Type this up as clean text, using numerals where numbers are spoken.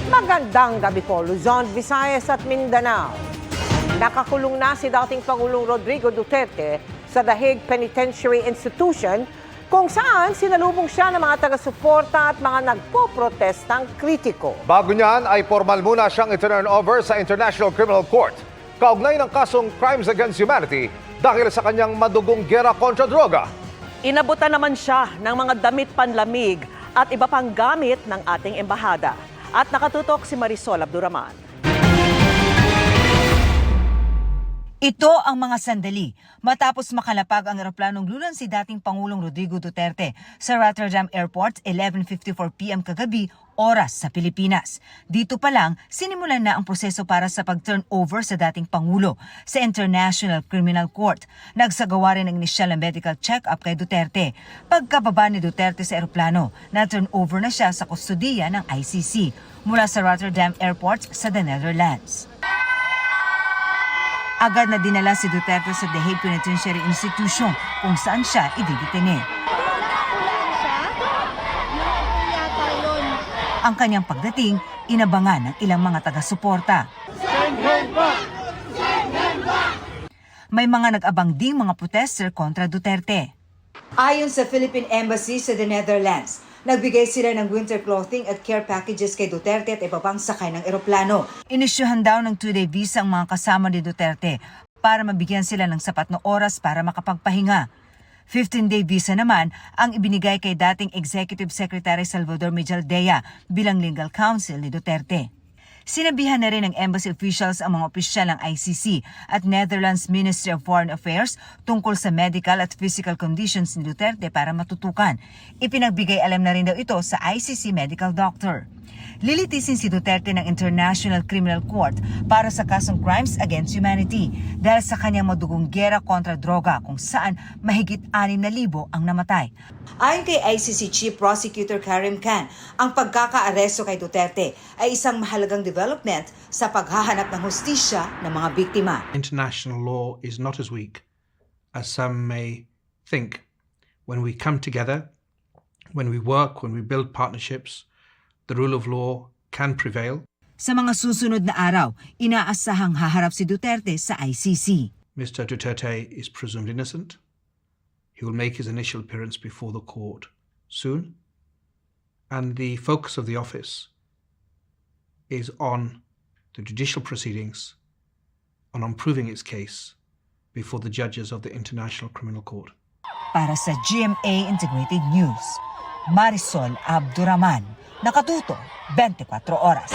Magandang gabi po, Luzon, Visayas at Mindanao. Nakakulong na si dating Pangulong Rodrigo Duterte sa The Hague Penitentiary Institution kung saan sinalubong siya ng mga taga-suporta at mga nagpo-protestang kritiko. Bago niyan ay formal muna siyang iturn over sa International Criminal Court kaugnay ng kasong Crimes Against Humanity dahil sa kanyang madugong gera kontra droga. Inabutan naman siya ng mga damit panlamig at iba pang gamit ng ating embahada. At nakatutok si Marisol Abduraman. Ito ang mga sandali matapos makalapag ang eroplanong lulan si dating Pangulong Rodrigo Duterte sa Rotterdam Airport 11:54 PM kagabi, oras sa Pilipinas. Dito pa lang, sinimulan na ang proseso para sa pag-turn over sa dating Pangulo sa International Criminal Court. Nagsagawa rin ng inisyal na medical check-up kay Duterte. Pagkababa ni Duterte sa eroplano, na-turn over na siya sa kustodiya ng ICC mula sa Rotterdam Airport sa the Netherlands. Agad na dinala si Duterte sa The Hague Penitentiary Institution kung saan siya ididetine. Ang kanyang pagdating, inabangan ng ilang mga taga-suporta. May mga nag-abang ding mga protester kontra Duterte. Ayon sa Philippine Embassy sa the Netherlands, nagbigay sila ng winter clothing at care packages kay Duterte at iba pang sakay ng eroplano. Inisyuhan daw ng 2-day visa ang mga kasama ni Duterte para mabigyan sila ng sapat na oras para makapagpahinga. 15-day visa naman ang ibinigay kay dating Executive Secretary Salvador Mejaldea bilang legal counsel ni Duterte. Sinabihan na rin ng embassy officials ang mga opisyal ng ICC at Netherlands Ministry of Foreign Affairs tungkol sa medical at physical conditions ni Duterte para matutukan. Ipinagbigay alam na rin daw ito sa ICC medical doctor. Lilitisin si Duterte ng International Criminal Court para sa kasong Crimes Against Humanity dahil sa kanyang madugong gera kontra droga kung saan mahigit 6,000 ang namatay. Ayon kay ICC Chief Prosecutor Karim Khan, ang pagkakaaresto kay Duterte ay isang mahalagang development sa paghahanap ng hustisya ng mga biktima. International law is not as weak as some may think. When we come together, when we work, when we build partnerships, the rule of law can prevail. Sa mga susunod na araw, inaasahang haharap si Duterte sa ICC. Mr. Duterte is presumed innocent. He will make his initial appearance before the court soon. And the focus of the office is on the judicial proceedings and on proving its case before the judges of the International Criminal Court. Para sa GMA Integrated News, Marisol Abduraman, nakatuto 24 oras.